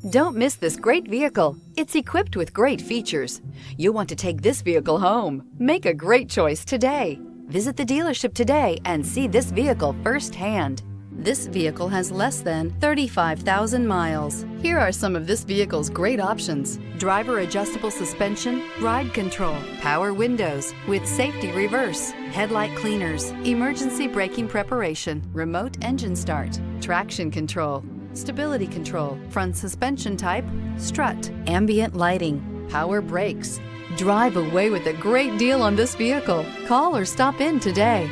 Don't miss this great vehicle. It's equipped with great features. You'll want to take this vehicle home. Make a great choice today. Visit the dealership today and see this vehicle firsthand. This vehicle has less than 35,000 miles. Here are some of this vehicle's great options: driver adjustable suspension, ride control, power windows with safety reverse, headlight cleaners, emergency braking preparation, remote engine start, traction control, stability control, front suspension type, strut, ambient lighting, power brakes. Drive away with a great deal on this vehicle. Call or stop in today.